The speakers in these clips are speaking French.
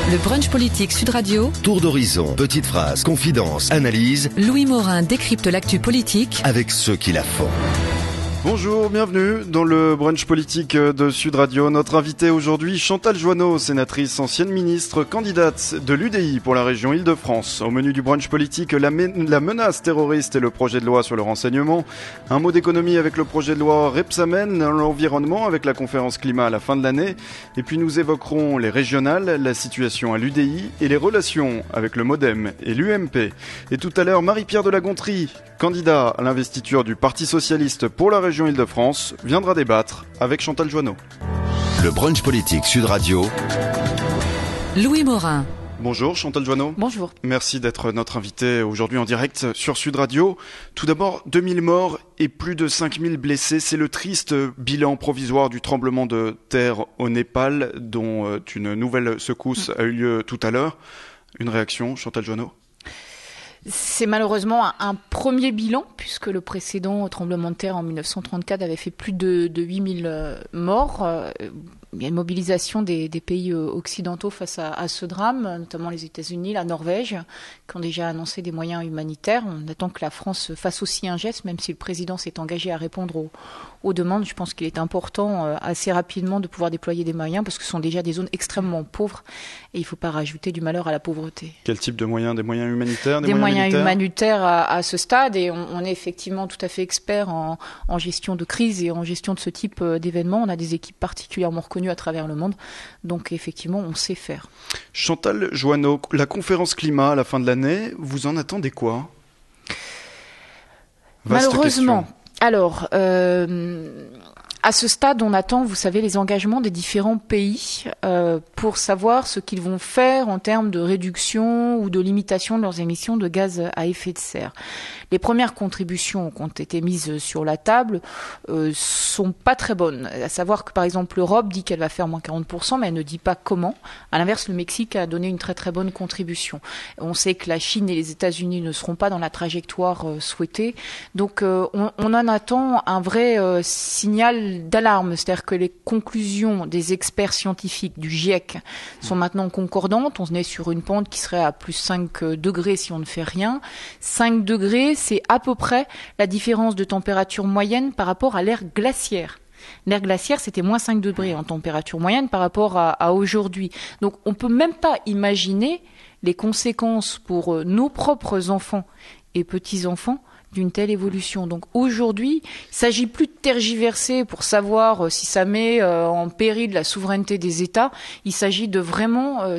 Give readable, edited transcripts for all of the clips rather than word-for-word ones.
Le brunch politique Sud Radio. Tour d'horizon, petites phrases, confidences, analyses. Louis Morin décrypte l'actu politique avec ceux qui la font. Bonjour, bienvenue dans le brunch politique de Sud Radio. Notre invitée aujourd'hui, Chantal Joanneau, sénatrice, ancienne ministre, candidate de l'UDI pour la région Île-de-France. Au menu du brunch politique, la menace terroriste et le projet de loi sur le renseignement. Un mot d'économie avec le projet de loi Rebsamen, l'environnement avec la conférence climat à la fin de l'année. Et puis nous évoquerons les régionales, la situation à l'UDI et les relations avec le MoDem et l'UMP. Et tout à l'heure, Marie-Pierre de la Gontrie, candidat à l'investiture du Parti socialiste pour la région Île-de-France, viendra débattre avec Chantal Joanneau. Le brunch politique Sud Radio. Louis Morin. Bonjour Chantal Joanneau. Bonjour. Merci d'être notre invitée aujourd'hui en direct sur Sud Radio. Tout d'abord, 2000 morts et plus de 5000 blessés. C'est le triste bilan provisoire du tremblement de terre au Népal, dont une nouvelle secousse a eu lieu tout à l'heure. Une réaction, Chantal Joanneau ? C'est malheureusement un premier bilan, puisque le précédent tremblement de terre en 1934 avait fait plus de 8000 morts. Il y a une mobilisation des pays occidentaux face à ce drame, notamment les États-Unis, la Norvège, qui ont déjà annoncé des moyens humanitaires. On attend que la France fasse aussi un geste, même si le président s'est engagé à répondre aux demandes. Je pense qu'il est important assez rapidement de pouvoir déployer des moyens, parce que ce sont déjà des zones extrêmement pauvres, et il ne faut pas rajouter du malheur à la pauvreté. Quel type de moyens ? Des moyens humanitaires ? Des moyens humanitaires à ce stade, et on est effectivement tout à fait expert en gestion de crise et en gestion de ce type d'événements. On a des équipes particulièrement reconnues à travers le monde, donc effectivement on sait faire. Chantal Joanneau, la conférence climat à la fin de l'année, vous en attendez quoi ? Vaste Malheureusement, question. Alors à ce stade, on attend, vous savez, les engagements des différents pays pour savoir ce qu'ils vont faire en termes de réduction ou de limitation de leurs émissions de gaz à effet de serre. Les premières contributions qui ont été mises sur la table sont pas très bonnes. À savoir que, par exemple, l'Europe dit qu'elle va faire moins 40%, mais elle ne dit pas comment. À l'inverse, le Mexique a donné une très très bonne contribution. On sait que la Chine et les États-Unis ne seront pas dans la trajectoire souhaitée. Donc, on en attend un vrai signal d'alarme. C'est-à-dire que les conclusions des experts scientifiques du GIEC sont maintenant concordantes. On est sur une pente qui serait à plus 5 degrés si on ne fait rien. 5 degrés, c'est à peu près la différence de température moyenne par rapport à l'ère glaciaire. L'ère glaciaire, c'était moins 5 degrés en température moyenne par rapport à aujourd'hui. Donc, on ne peut même pas imaginer les conséquences pour nos propres enfants et petits-enfants d'une telle évolution. Donc aujourd'hui, il ne s'agit plus de tergiverser pour savoir si ça met en péril la souveraineté des États. Il s'agit de vraiment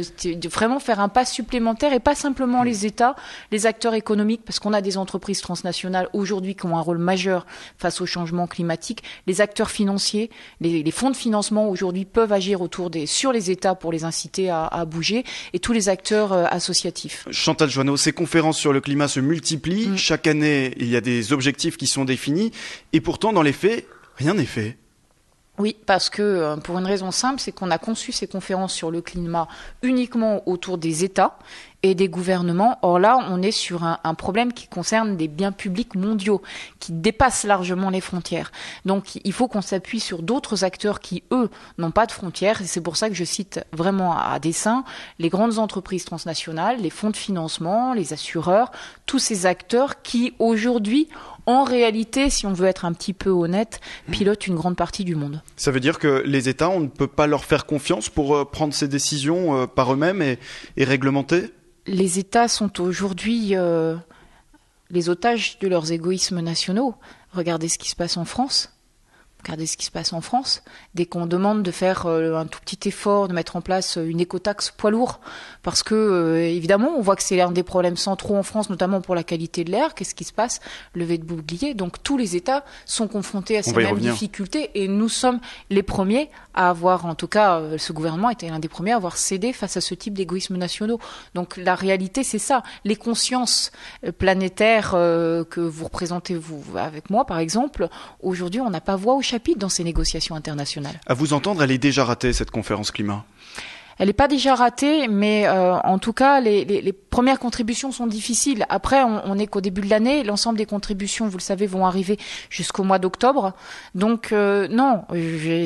faire un pas supplémentaire, et pas simplement les États, les acteurs économiques, parce qu'on a des entreprises transnationales aujourd'hui qui ont un rôle majeur face au changement climatique. Les acteurs financiers, les fonds de financement aujourd'hui peuvent agir sur les États pour les inciter à bouger, et tous les acteurs associatifs. Chantal Joanneau, ces conférences sur le climat se multiplient. Chaque année, il y a des objectifs qui sont définis, et pourtant, dans les faits, rien n'est fait. Oui, parce que pour une raison simple, c'est qu'on a conçu ces conférences sur le climat uniquement autour des États et des gouvernements. Or là, on est sur un problème qui concerne des biens publics mondiaux, qui dépassent largement les frontières. Donc il faut qu'on s'appuie sur d'autres acteurs qui, eux, n'ont pas de frontières. Et c'est pour ça que je cite vraiment à dessein les grandes entreprises transnationales, les fonds de financement, les assureurs, tous ces acteurs qui, aujourd'hui, en réalité, si on veut être un petit peu honnête, pilotent une grande partie du monde. Ça veut dire que les États, on ne peut pas leur faire confiance pour prendre ces décisions par eux-mêmes et réglementer ? Les États sont aujourd'hui les otages de leurs égoïsmes nationaux. Regardez ce qui se passe en France. Dès qu'on demande de faire un tout petit effort, de mettre en place une écotaxe poids lourd, parce que, évidemment, on voit que c'est l'un des problèmes centraux en France, notamment pour la qualité de l'air. Qu'est-ce qui se passe ? Levée de bouclier. Donc, tous les États sont confrontés à ces mêmes difficultés, et nous sommes les premiers à avoir, en tout cas, ce gouvernement était l'un des premiers à avoir cédé face à ce type d'égoïsmes nationaux. Donc, la réalité, c'est ça. Les consciences planétaires que vous représentez, vous, avec moi, par exemple, aujourd'hui, on n'a pas voix au chapitre dans ces négociations internationales. À vous entendre, elle est déjà ratée, cette conférence climat. Elle n'est pas déjà ratée, mais en tout cas, les premières contributions sont difficiles. Après, on n'est qu'au début de l'année. L'ensemble des contributions, vous le savez, vont arriver jusqu'au mois d'octobre. Donc non,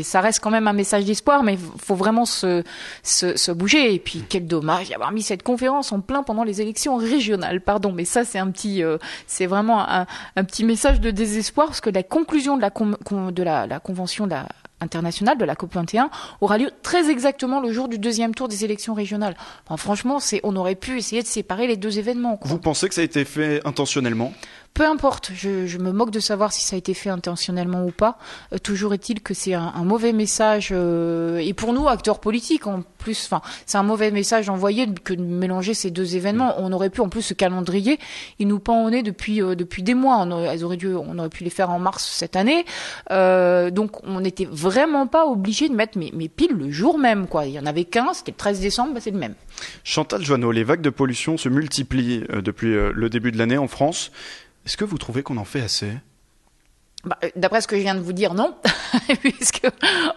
ça reste quand même un message d'espoir, mais il faut vraiment se bouger. Et puis, quel dommage d'avoir mis cette conférence en plein pendant les élections régionales. Pardon, mais ça, c'est vraiment un petit message de désespoir, parce que la conclusion de la convention internationale de la COP21 aura lieu très exactement le jour du deuxième tour des élections régionales. Enfin, franchement, on aurait pu essayer de séparer les deux événements, quoi. Vous pensez que ça a été fait intentionnellement ? Peu importe, je me moque de savoir si ça a été fait intentionnellement ou pas. Toujours est-il que c'est un mauvais message, et pour nous, acteurs politiques en plus, c'est un mauvais message envoyé que de mélanger ces deux événements. On aurait pu, en plus, ce calendrier, il nous pend au nez depuis des mois. On aurait pu les faire en mars cette année. Donc, on n'était vraiment pas obligé de mettre mes piles le jour même, quoi. Il y en avait qu'un, c'était le 13 décembre, c'est le même. Chantal Joanneau, les vagues de pollution se multiplient depuis le début de l'année en France. Est-ce que vous trouvez qu'on en fait assez ? D'après ce que je viens de vous dire, non, puisque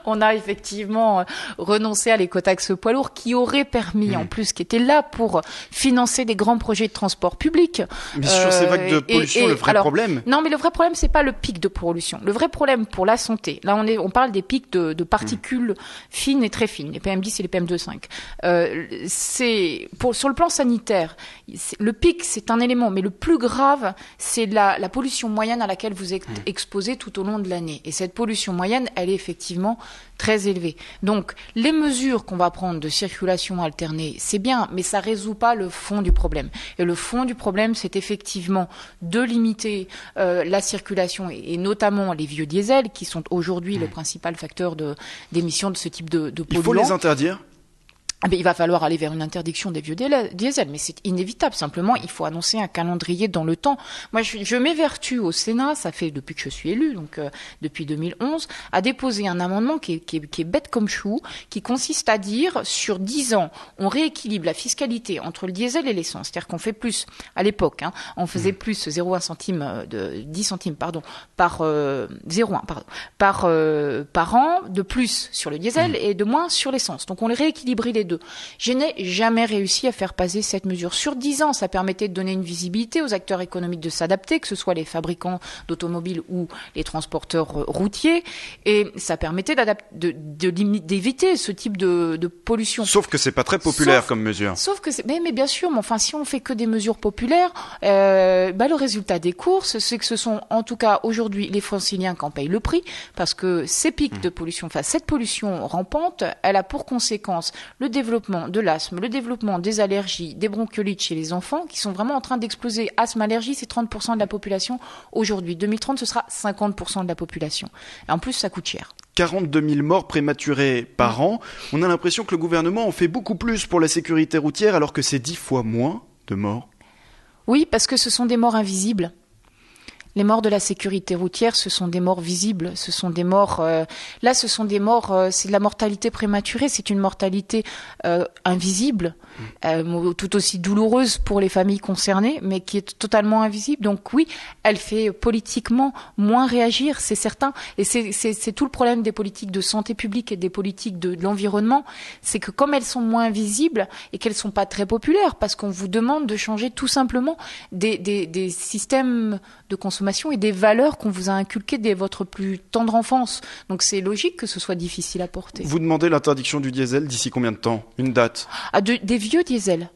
on a effectivement renoncé à l'écotaxe poids lourd qui aurait permis, en plus, qui était là pour financer des grands projets de transport public. Mais sur ces vagues de pollution, le vrai problème... Non, mais le vrai problème, c'est pas le pic de pollution. Le vrai problème pour la santé, là, on parle des pics de particules fines et très fines, les PM10 et les PM2,5. Sur le plan sanitaire, le pic, c'est un élément, mais le plus grave, c'est la pollution moyenne à laquelle vous êtes exposé tout au long de l'année. Et cette pollution moyenne, elle est effectivement très élevée. Donc, les mesures qu'on va prendre de circulation alternée, c'est bien, mais ça résout pas le fond du problème. Et le fond du problème, c'est effectivement de limiter la circulation, et notamment les vieux diesels, qui sont aujourd'hui le principal facteur d'émission de ce type de polluants. Il faut les interdire ? Il va falloir aller vers une interdiction des vieux diesels, mais c'est inévitable. Simplement, il faut annoncer un calendrier dans le temps. Moi, je m'évertue au Sénat, ça fait depuis que je suis élue, donc depuis 2011, à déposer un amendement qui est bête comme chou, qui consiste à dire, sur 10 ans, on rééquilibre la fiscalité entre le diesel et l'essence. C'est-à-dire qu'on fait plus, à l'époque, on faisait plus 0,1 centime, 10 centimes, pardon, par 0,1, pardon, par an, de plus sur le diesel et de moins sur l'essence. Donc, on les rééquilibrait les deux. Je n'ai jamais réussi à faire passer cette mesure. Sur 10 ans, ça permettait de donner une visibilité aux acteurs économiques de s'adapter, que ce soit les fabricants d'automobiles ou les transporteurs routiers, et ça permettait d'éviter ce type de pollution. Sauf que c'est pas très populaire comme mesure. Sauf que mais bien sûr, mais enfin, si on fait que des mesures populaires, le résultat des courses, c'est que ce sont en tout cas aujourd'hui les Franciliens qui en payent le prix, parce que ces pics de pollution, cette pollution rampante, elle a pour conséquence le développement de l'asthme, le développement des allergies, des bronchiolites chez les enfants, qui sont vraiment en train d'exploser. Asthme, allergie, c'est 30% de la population aujourd'hui. 2030, ce sera 50% de la population. Et en plus, ça coûte cher. 42 000 morts prématurées par an. On a l'impression que le gouvernement en fait beaucoup plus pour la sécurité routière, alors que c'est 10 fois moins de morts. Oui, parce que ce sont des morts invisibles. Les morts de la sécurité routière, ce sont des morts visibles, ce sont des morts... ce sont des morts... c'est de la mortalité prématurée, c'est une mortalité invisible, tout aussi douloureuse pour les familles concernées, mais qui est totalement invisible. Donc oui, elle fait politiquement moins réagir, c'est certain. Et c'est tout le problème des politiques de santé publique et des politiques de l'environnement, c'est que comme elles sont moins visibles et qu'elles sont pas très populaires, parce qu'on vous demande de changer tout simplement des systèmes de consommation et des valeurs qu'on vous a inculquées dès votre plus tendre enfance. Donc c'est logique que ce soit difficile à porter. Vous demandez l'interdiction du diesel d'ici combien de temps ? Une date ? Des vieux diesels.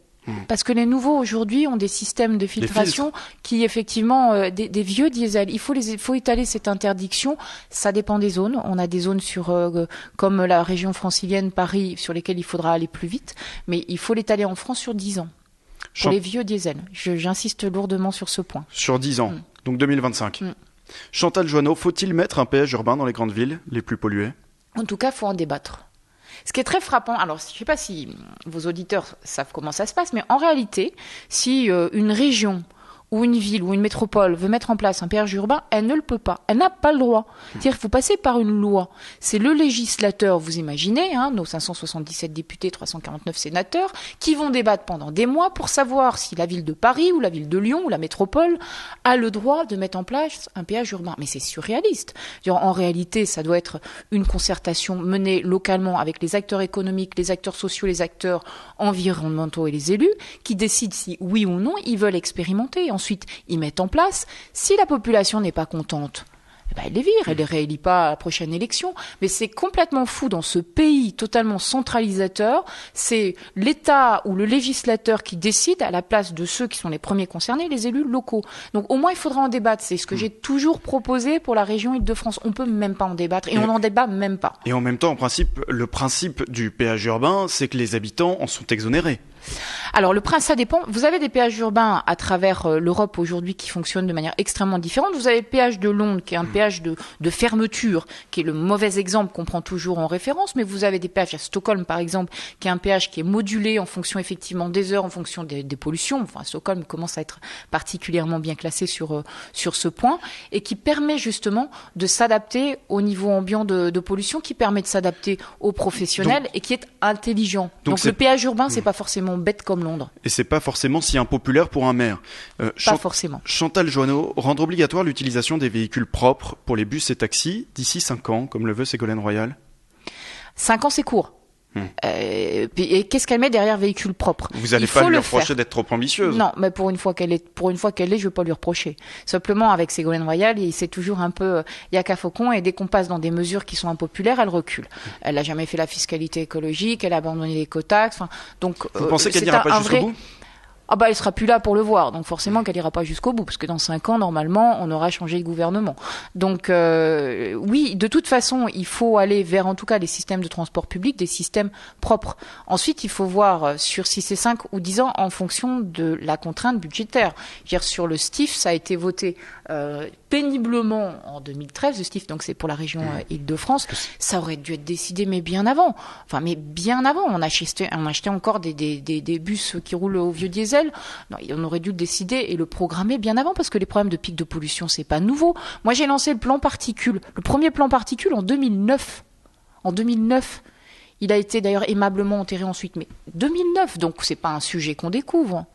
Parce que les nouveaux aujourd'hui ont des systèmes de filtration qui effectivement des vieux diesels. Il faut étaler cette interdiction. Ça dépend des zones. On a des zones comme la région francilienne, Paris, sur lesquelles il faudra aller plus vite. Mais il faut l'étaler en France sur 10 ans. Pour les vieux diesels. J'insiste lourdement sur ce point. Sur 10 ans. Donc 2025. Chantal Joanneau, faut-il mettre un péage urbain dans les grandes villes les plus polluées ? En tout cas, il faut en débattre. Ce qui est très frappant, alors je ne sais pas si vos auditeurs savent comment ça se passe, mais en réalité, si une région où une ville ou une métropole veut mettre en place un péage urbain, elle ne le peut pas. Elle n'a pas le droit. C'est-à-dire qu'il faut passer par une loi. C'est le législateur, vous imaginez, nos 577 députés, 349 sénateurs, qui vont débattre pendant des mois pour savoir si la ville de Paris ou la ville de Lyon ou la métropole a le droit de mettre en place un péage urbain. Mais c'est surréaliste. En réalité, ça doit être une concertation menée localement avec les acteurs économiques, les acteurs sociaux, les acteurs environnementaux et les élus, qui décident si oui ou non ils veulent expérimenter. Ensuite, ils mettent en place. Si la population n'est pas contente, elle les vire, elle les réélit pas à la prochaine élection. Mais c'est complètement fou dans ce pays totalement centralisateur. C'est l'État ou le législateur qui décide à la place de ceux qui sont les premiers concernés, les élus locaux. Donc au moins il faudra en débattre. C'est ce que j'ai toujours proposé pour la région Île-de-France. On peut même pas en débattre et on n'en débat même pas. Et en même temps, en principe, le principe du péage urbain, c'est que les habitants en sont exonérés. Alors ça dépend. Vous avez des péages urbains à travers l'Europe aujourd'hui qui fonctionnent de manière extrêmement différente. Vous avez le péage de Londres qui est un péage de fermeture, qui est le mauvais exemple qu'on prend toujours en référence, mais vous avez des péages à Stockholm par exemple, qui est un péage qui est modulé en fonction effectivement des heures, en fonction des pollutions. Enfin, Stockholm commence à être particulièrement bien classé sur ce point et qui permet justement de s'adapter au niveau ambiant de pollution, qui permet de s'adapter aux professionnels et qui est intelligent. Donc le péage urbain, c'est pas forcément bête comme Londres. Et c'est pas forcément si impopulaire pour un maire. Pas forcément. Chantal Joanneau, rendre obligatoire l'utilisation des véhicules propres pour les bus et taxis d'ici 5 ans, comme le veut Ségolène Royal. 5 ans, c'est court. Et qu'est-ce qu'elle met derrière véhicule propre? Vous n'allez pas lui reprocher d'être trop ambitieuse. Non, mais pour une fois qu'elle l'est, je vais pas lui reprocher. Simplement, avec Ségolène Royal, c'est toujours un peu yaka faucon, et dès qu'on passe dans des mesures qui sont impopulaires, elle recule. Elle n'a jamais fait la fiscalité écologique, elle a abandonné les cotaxes. Donc, vous pensez qu'elle n'ira pas jusqu'au bout? Elle sera plus là pour le voir, donc forcément qu'elle ira pas jusqu'au bout, parce que dans 5 ans, normalement, on aura changé de gouvernement. Donc oui, de toute façon, il faut aller vers, en tout cas, des systèmes de transport public, des systèmes propres. Ensuite, il faut voir sur si c'est 5 ou 10 ans en fonction de la contrainte budgétaire. Dire sur le STIF, ça a été voté péniblement en 2013, le STIF, donc c'est pour la région Île-de-France. Ça aurait dû être décidé, mais bien avant. Mais bien avant. On achetait encore des bus qui roulent au vieux diesel. Non, on aurait dû le décider et le programmer bien avant, parce que les problèmes de pic de pollution, c'est pas nouveau. Moi, j'ai lancé le plan particules, le premier plan particules en 2009. En 2009. Il a été d'ailleurs aimablement enterré ensuite, mais 2009, donc c'est pas un sujet qu'on découvre.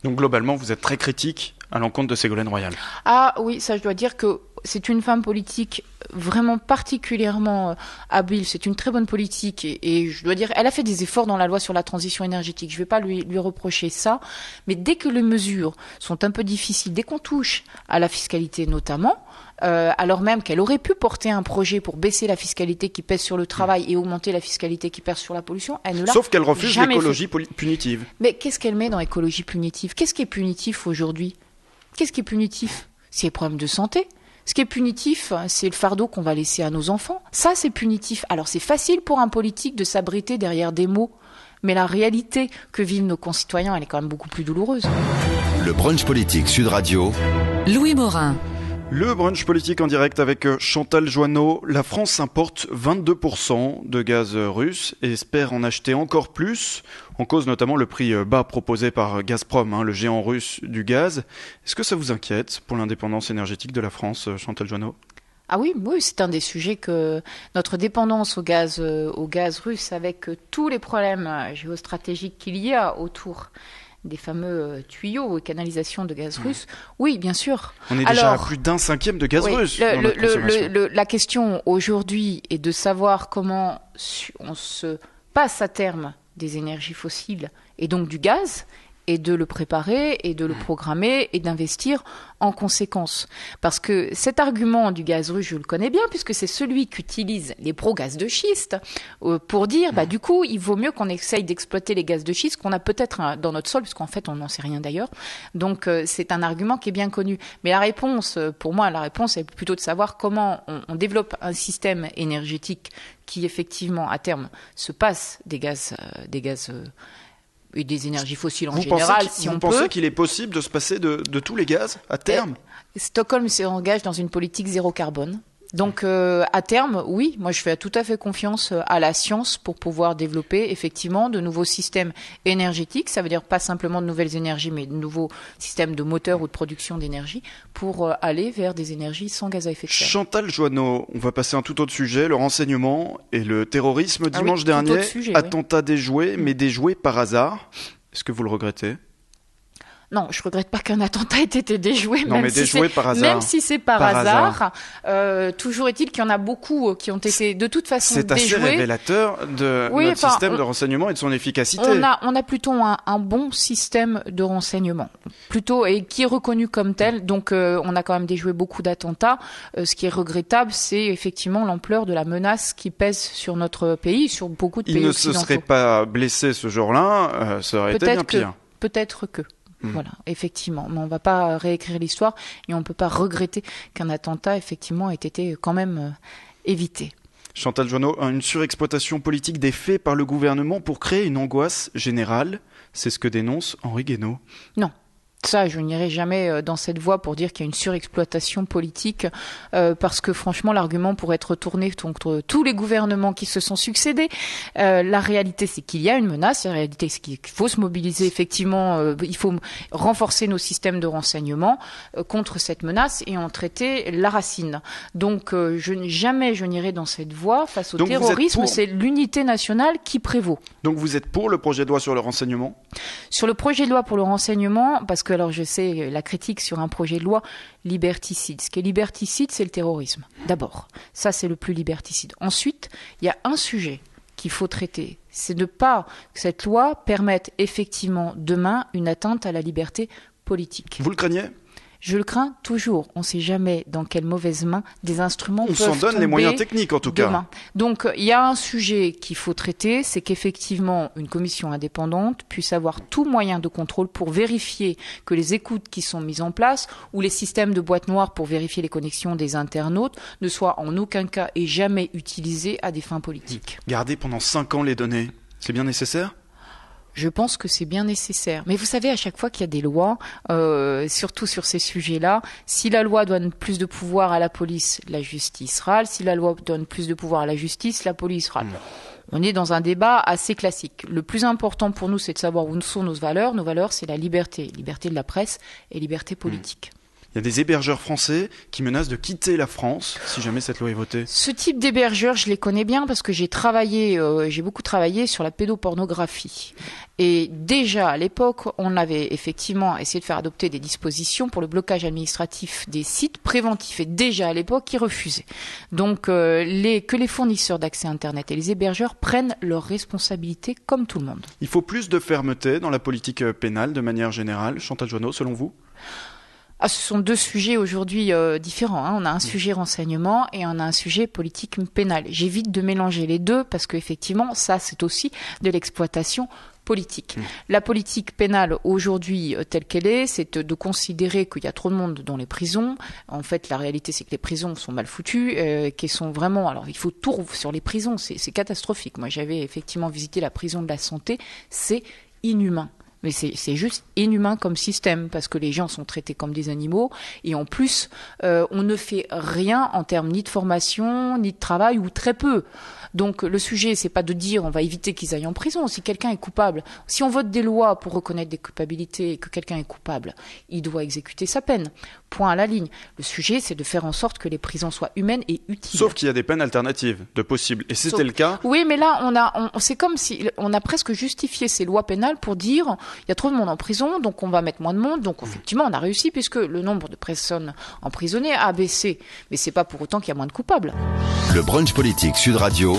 Donc globalement, vous êtes très critique à l'encontre de Ségolène Royal. Ah oui, ça je dois dire que c'est une femme politique vraiment particulièrement habile. C'est une très bonne politique et je dois dire, elle a fait des efforts dans la loi sur la transition énergétique. Je ne vais pas lui reprocher ça, mais dès que les mesures sont un peu difficiles, dès qu'on touche à la fiscalité notamment, alors même qu'elle aurait pu porter un projet pour baisser la fiscalité qui pèse sur le travail et augmenter la fiscalité qui pèse sur la pollution, elle ne l'a Sauf qu'elle refuse l'écologie punitive. Mais qu'est-ce qu'elle met dans l'écologie punitive? Qu'est-ce qui est punitif aujourd'hui? Qu'est-ce qui est punitif? C'est les problèmes de santé. Ce qui est punitif, c'est le fardeau qu'on va laisser à nos enfants. Ça, c'est punitif. Alors, c'est facile pour un politique de s'abriter derrière des mots, mais la réalité que vivent nos concitoyens, elle est quand même beaucoup plus douloureuse. Le brunch politique Sud Radio. Louis Morin. Le brunch politique en direct avec Chantal Joanneau. La France importe 22% de gaz russe et espère en acheter encore plus. En cause notamment le prix bas proposé par Gazprom, le géant russe du gaz. Est-ce que ça vous inquiète pour l'indépendance énergétique de la France, Chantal Joanneau? Ah oui, c'est un des sujets que notre dépendance au gaz russe, avec tous les problèmes géostratégiques qu'il y a autour des fameux tuyaux et canalisations de gaz russe. Oui, bien sûr. On est déjà à plus d'1/5 de gaz russe dans notre consommation. La question aujourd'hui est de savoir comment on se passe à terme des énergies fossiles et donc du gaz, et de le préparer et de le programmer et d'investir en conséquence. Parce que cet argument du gaz russe, je le connais bien, puisque c'est celui qu'utilisent les pro-gaz de schiste pour dire, du coup, il vaut mieux qu'on essaye d'exploiter les gaz de schiste qu'on a peut-être dans notre sol, puisqu'en fait, on n'en sait rien d'ailleurs. Donc, c'est un argument qui est bien connu. Mais la réponse, pour moi, est plutôt de savoir comment on développe un système énergétique qui, effectivement, à terme, se passe des gaz et des énergies fossiles en général, Vous pensez qu'il est possible de se passer de tous les gaz à terme? Stockholm s'engage dans une politique zéro carbone. Donc à terme, oui, moi je fais tout à fait confiance à la science pour pouvoir développer effectivement de nouveaux systèmes énergétiques. Ça veut dire pas simplement de nouvelles énergies, mais de nouveaux systèmes de moteur ou de production d'énergie pour aller vers des énergies sans gaz à effet de serre. Chantal Joanneau, on va passer à un tout autre sujet, le renseignement et le terrorisme. Dimanche dernier, attentat déjoué, mais déjoué par hasard. Est-ce que vous le regrettez ? Non, je regrette pas qu'un attentat ait été déjoué. Non, mais déjoué par hasard. Même si c'est par hasard. Toujours est-il qu'il y en a beaucoup qui ont été de toute façon déjoués. C'est assez révélateur de notre système de renseignement et de son efficacité. On a plutôt un bon système de renseignement, plutôt, et qui est reconnu comme tel. Donc, on a quand même déjoué beaucoup d'attentats. Ce qui est regrettable, c'est effectivement l'ampleur de la menace qui pèse sur notre pays, sur beaucoup de pays occidentaux. Il ne se serait pas blessé ce jour-là, ça aurait été bien pire. Peut-être que. Voilà, effectivement. Mais on ne va pas réécrire l'histoire et on ne peut pas regretter qu'un attentat, effectivement, ait été quand même évité. Chantal Joanneau, une surexploitation politique des faits par le gouvernement pour créer une angoisse générale, c'est ce que dénonce Henri Guénaud. Non. Ça, je n'irai jamais dans cette voie pour dire qu'il y a une surexploitation politique, parce que franchement, l'argument pourrait être retourné contre tous les gouvernements qui se sont succédés. La réalité, c'est qu'il y a une menace. La réalité, c'est qu'il faut se mobiliser. Effectivement, il faut renforcer nos systèmes de renseignement contre cette menace et en traiter la racine. Donc, jamais je n'irai dans cette voie face au terrorisme. C'est l'unité nationale qui prévaut. Donc, vous êtes pour le projet de loi sur le renseignement ? Sur le projet de loi pour le renseignement, parce que alors je sais la critique sur un projet de loi liberticide. Ce qui est liberticide, c'est le terrorisme. D'abord, ça c'est le plus liberticide. Ensuite, il y a un sujet qu'il faut traiter, c'est de pas que cette loi permette effectivement demain une atteinte à la liberté politique. Vous le craignez ? Je le crains toujours. On ne sait jamais dans quelles mauvaises mains des instruments peuvent tomber. On s'en donne les moyens techniques en tout cas. Donc il y a un sujet qu'il faut traiter, c'est qu'effectivement une commission indépendante puisse avoir tout moyen de contrôle pour vérifier que les écoutes qui sont mises en place ou les systèmes de boîte noire pour vérifier les connexions des internautes ne soient en aucun cas et jamais utilisés à des fins politiques. Garder pendant 5 ans les données, c'est bien nécessaire ? Je pense que c'est bien nécessaire. Mais vous savez, à chaque fois qu'il y a des lois, surtout sur ces sujets-là, si la loi donne plus de pouvoir à la police, la justice râle. Si la loi donne plus de pouvoir à la justice, la police râle. On est dans un débat assez classique. Le plus important pour nous, c'est de savoir où sont nos valeurs. Nos valeurs, c'est la liberté. Liberté de la presse et liberté politique. Il y a des hébergeurs français qui menacent de quitter la France si jamais cette loi est votée. Ce type d'hébergeurs, je les connais bien parce que j'ai beaucoup travaillé sur la pédopornographie. Et déjà à l'époque, on avait effectivement essayé de faire adopter des dispositions pour le blocage administratif des sites préventifs. Et déjà à l'époque, ils refusaient. Donc que les fournisseurs d'accès Internet et les hébergeurs prennent leurs responsabilités comme tout le monde. Il faut plus de fermeté dans la politique pénale de manière générale. Chantal Joanneau, selon vous ? Ce sont deux sujets aujourd'hui différents. On a un sujet renseignement et on a un sujet politique pénale. J'évite de mélanger les deux parce qu'effectivement, ça, c'est aussi de l'exploitation politique. La politique pénale aujourd'hui telle qu'elle est, c'est de considérer qu'il y a trop de monde dans les prisons. En fait, la réalité, c'est que les prisons sont mal foutues, qu'elles sont vraiment... Alors, il faut tout sur les prisons, c'est catastrophique. Moi, j'avais effectivement visité la prison de la Santé, c'est inhumain. Mais c'est juste inhumain comme système parce que les gens sont traités comme des animaux et en plus on ne fait rien en termes ni de formation ni de travail ou très peu. Donc le sujet c'est pas de dire on va éviter qu'ils aillent en prison. Si quelqu'un est coupable, si on vote des lois pour reconnaître des culpabilités et que quelqu'un est coupable, il doit exécuter sa peine. Point à la ligne. Le sujet c'est de faire en sorte que les prisons soient humaines et utiles. Sauf qu'il y a des peines alternatives de possibles et c'était le cas. Oui, mais là c'est comme si on a presque justifié ces lois pénales pour dire il y a trop de monde en prison, donc on va mettre moins de monde. Donc effectivement, on a réussi puisque le nombre de personnes emprisonnées a baissé. Mais c'est pas pour autant qu'il y a moins de coupables. Le brunch politique Sud Radio.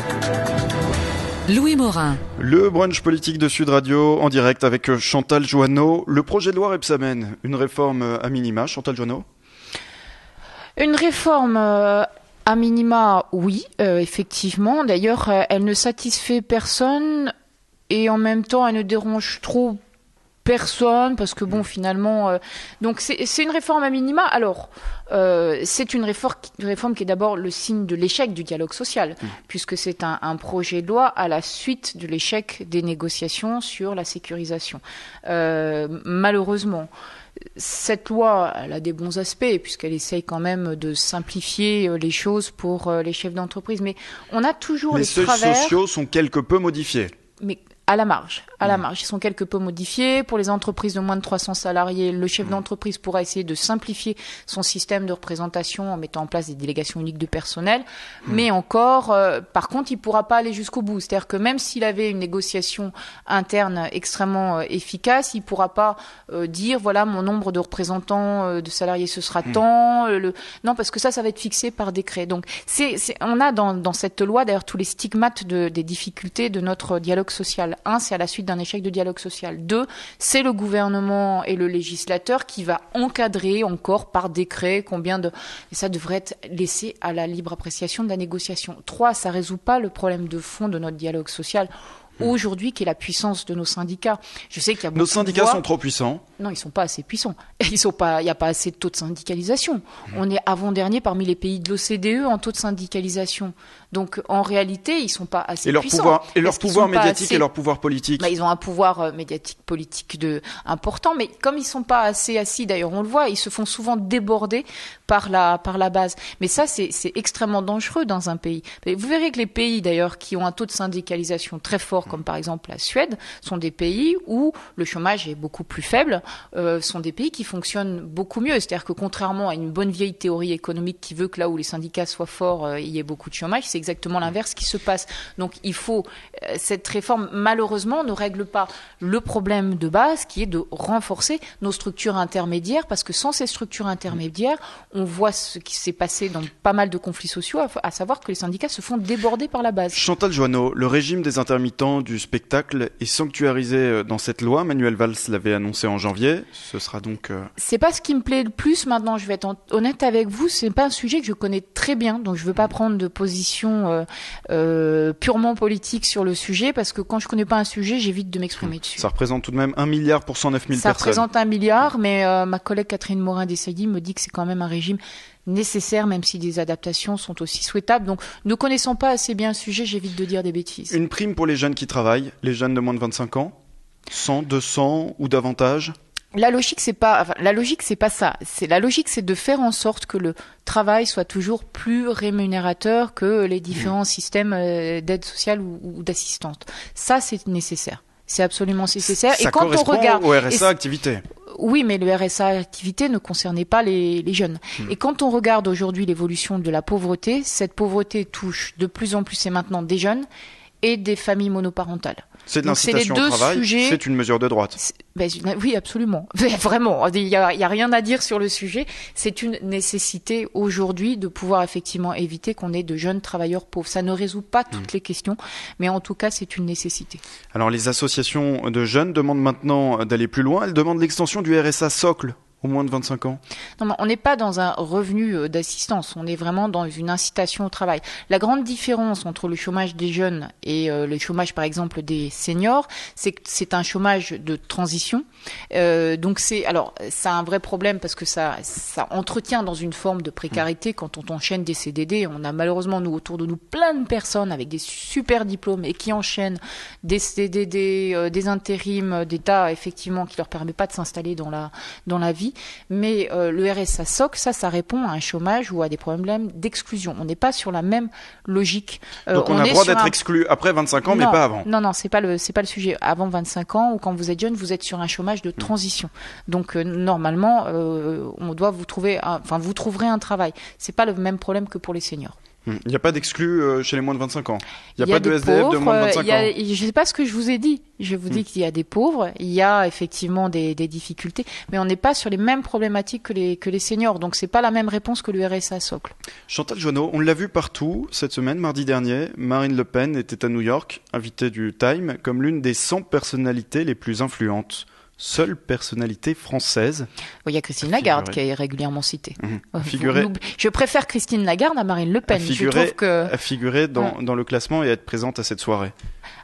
Louis Morin. Le brunch politique de Sud Radio en direct avec Chantal Joanneau. Le projet de loi Rebsamen, une réforme à minima. Chantal Joanneau ? Une réforme à minima, oui, effectivement. D'ailleurs, elle ne satisfait personne et en même temps, elle ne dérange trop personne, parce que bon, finalement, donc c'est une réforme à minima. Alors, c'est une réforme qui est d'abord le signe de l'échec du dialogue social, puisque c'est un projet de loi à la suite de l'échec des négociations sur la sécurisation. Malheureusement, cette loi, elle a des bons aspects, puisqu'elle essaye quand même de simplifier les choses pour les chefs d'entreprise. Mais on a toujours les travers. Les seuils sociaux sont quelque peu modifiés. Mais à la marge. Ils sont quelque peu modifiés. Pour les entreprises de moins de 300 salariés, le chef d'entreprise pourra essayer de simplifier son système de représentation en mettant en place des délégations uniques de personnel. Mais encore, par contre, il pourra pas aller jusqu'au bout. C'est-à-dire que même s'il avait une négociation interne extrêmement efficace, il pourra pas dire, voilà, mon nombre de représentants de salariés, ce sera tant. Non, parce que ça va être fixé par décret. Donc, on a dans cette loi, d'ailleurs, tous les stigmates des difficultés de notre dialogue social. Un, c'est à la suite d'un échec de dialogue social. Deux, c'est le gouvernement et le législateur qui va encadrer encore par décret et ça devrait être laissé à la libre appréciation de la négociation. Trois, ça résout pas le problème de fond de notre dialogue social aujourd'hui, qui est la puissance de nos syndicats. Je sais qu'il y a beaucoup Nos syndicats sont trop puissants. Non, ils sont pas assez puissants. Il n'y a pas assez de taux de syndicalisation. On est avant-dernier parmi les pays de l'OCDE en taux de syndicalisation. Donc, en réalité, ils sont pas assez puissants. Leur pouvoir médiatique et leur pouvoir politique. Ils ont un pouvoir médiatique, politique important, mais comme ils sont pas assez assis, d'ailleurs, on le voit, ils se font souvent déborder par la base. Mais ça, c'est extrêmement dangereux dans un pays. Mais vous verrez que les pays, d'ailleurs, qui ont un taux de syndicalisation très fort, comme par exemple la Suède, sont des pays où le chômage est beaucoup plus faible, sont des pays qui fonctionnent beaucoup mieux. C'est-à-dire que contrairement à une bonne vieille théorie économique qui veut que là où les syndicats soient forts, il y ait beaucoup de chômage, c'est exactement l'inverse qui se passe. Donc cette réforme, malheureusement, ne règle pas le problème de base qui est de renforcer nos structures intermédiaires, parce que sans ces structures intermédiaires, on voit ce qui s'est passé dans pas mal de conflits sociaux, à savoir que les syndicats se font déborder par la base. Chantal Joanneau, le régime des intermittents du spectacle est sanctuarisé dans cette loi. Manuel Valls l'avait annoncé en janvier. Ce sera donc... C'est pas ce qui me plaît le plus maintenant, je vais être honnête avec vous, c'est pas un sujet que je connais très bien, donc je veux pas prendre de position purement politique sur le sujet, parce que quand je connais pas un sujet, j'évite de m'exprimer dessus. Ça représente tout de même 1 milliard pour 109 000 Ça personnes. Ça représente 1 milliard, mais ma collègue Catherine Morin-Desailly me dit que c'est quand même un régime nécessaire, même si des adaptations sont aussi souhaitables. Donc, ne connaissant pas assez bien le sujet, j'évite de dire des bêtises. Une prime pour les jeunes qui travaillent, les jeunes de moins de 25 ans, 100, 200 ou davantage? La logique, c'est pas ça. La logique, c'est de faire en sorte que le travail soit toujours plus rémunérateur que les différents systèmes d'aide sociale ou d'assistance. Ça, c'est nécessaire. C'est absolument nécessaire. Ça correspond au RSA activité. Oui, mais le RSA activité ne concernait pas les jeunes. Et quand on regarde aujourd'hui l'évolution de la pauvreté, cette pauvreté touche de plus en plus et maintenant des jeunes et des familles monoparentales. C'est de l'incitation au travail, c'est une mesure de droite. Oui, absolument. Vraiment, il y a rien à dire sur le sujet. C'est une nécessité aujourd'hui de pouvoir effectivement éviter qu'on ait de jeunes travailleurs pauvres. Ça ne résout pas toutes les questions, mais en tout cas, c'est une nécessité. Alors, les associations de jeunes demandent maintenant d'aller plus loin. Elles demandent l'extension du RSA socle au moins de 25 ans. Non, on n'est pas dans un revenu d'assistance, on est vraiment dans une incitation au travail. La grande différence entre le chômage des jeunes et le chômage, par exemple, des seniors, c'est que c'est un chômage de transition. Donc ça a un vrai problème parce que ça entretient dans une forme de précarité. Quand on enchaîne des CDD, on a malheureusement autour de nous plein de personnes avec des super diplômes et qui enchaînent des CDD, des intérims d'État, effectivement, qui leur permet pas de s'installer dans la vie. Mais le RSA socle, ça répond à un chômage ou à des problèmes d'exclusion. On n'est pas sur la même logique. Donc on a le droit d'être exclu après 25 ans, mais pas avant. Non, c'est pas le sujet. Avant 25 ans ou quand vous êtes jeune, vous êtes sur un chômage de transition. Donc normalement, on doit vous trouverez un travail. C'est pas le même problème que pour les seniors. Il n'y a pas d'exclus chez les moins de 25 ans. Il n'y a pas de SDF de moins de 25 ans. Je ne sais pas ce que je vous ai dit. Je vous dis qu'il y a des pauvres, il y a effectivement des difficultés, mais on n'est pas sur les mêmes problématiques que les seniors. Donc c'est pas la même réponse que le RSA socle. Chantal Joanneau, on l'a vu partout cette semaine, mardi dernier. Marine Le Pen était à New York, invitée du Time, comme l'une des 100 personnalités les plus influentes. seule personnalité française. Il y a Christine Lagarde qui est régulièrement citée. Je préfère Christine Lagarde à Marine Le Pen. À figurer dans le classement et être présente à cette soirée.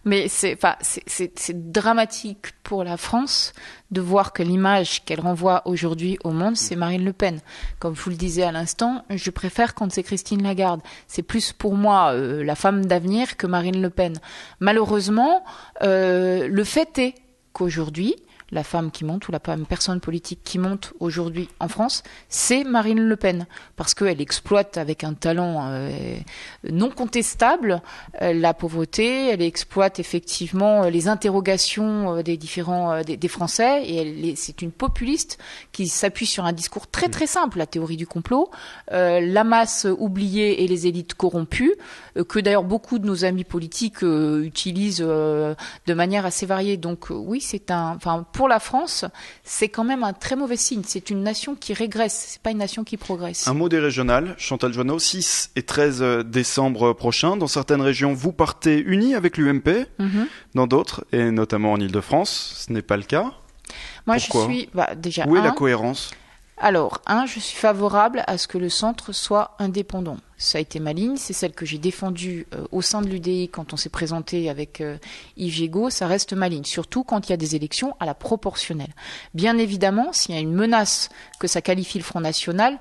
Mais c'est dramatique pour la France de voir que l'image qu'elle renvoie aujourd'hui au monde, c'est Marine Le Pen. Comme je vous le disais à l'instant, je préfère quand c'est Christine Lagarde. C'est plus pour moi la femme d'avenir que Marine Le Pen. Malheureusement, le fait est qu'aujourd'hui, la femme qui monte ou la personne politique qui monte aujourd'hui en France, c'est Marine Le Pen. Parce qu'elle exploite avec un talent non contestable la pauvreté, elle exploite effectivement les interrogations des différents des Français, et c'est une populiste qui s'appuie sur un discours très très simple, la théorie du complot, la masse oubliée et les élites corrompues, que d'ailleurs beaucoup de nos amis politiques utilisent de manière assez variée. Donc oui, pour la France, c'est quand même un très mauvais signe. C'est une nation qui régresse, c'est pas une nation qui progresse. Un mot des régionales, Chantal Joanneau, 6 et 13 décembre prochain. Dans certaines régions, vous partez unis avec l'UMP. Dans d'autres, et notamment en Ile-de-France, ce n'est pas le cas. Moi, Pourquoi je suis déjà. Où est la cohérence ? Alors, je suis favorable à ce que le centre soit indépendant. Ça a été ma ligne, c'est celle que j'ai défendue au sein de l'UDI quand on s'est présenté avec Yves Gégaud, ça reste ma ligne, surtout quand il y a des élections à la proportionnelle. Bien évidemment, s'il y a une menace que ça qualifie le Front National,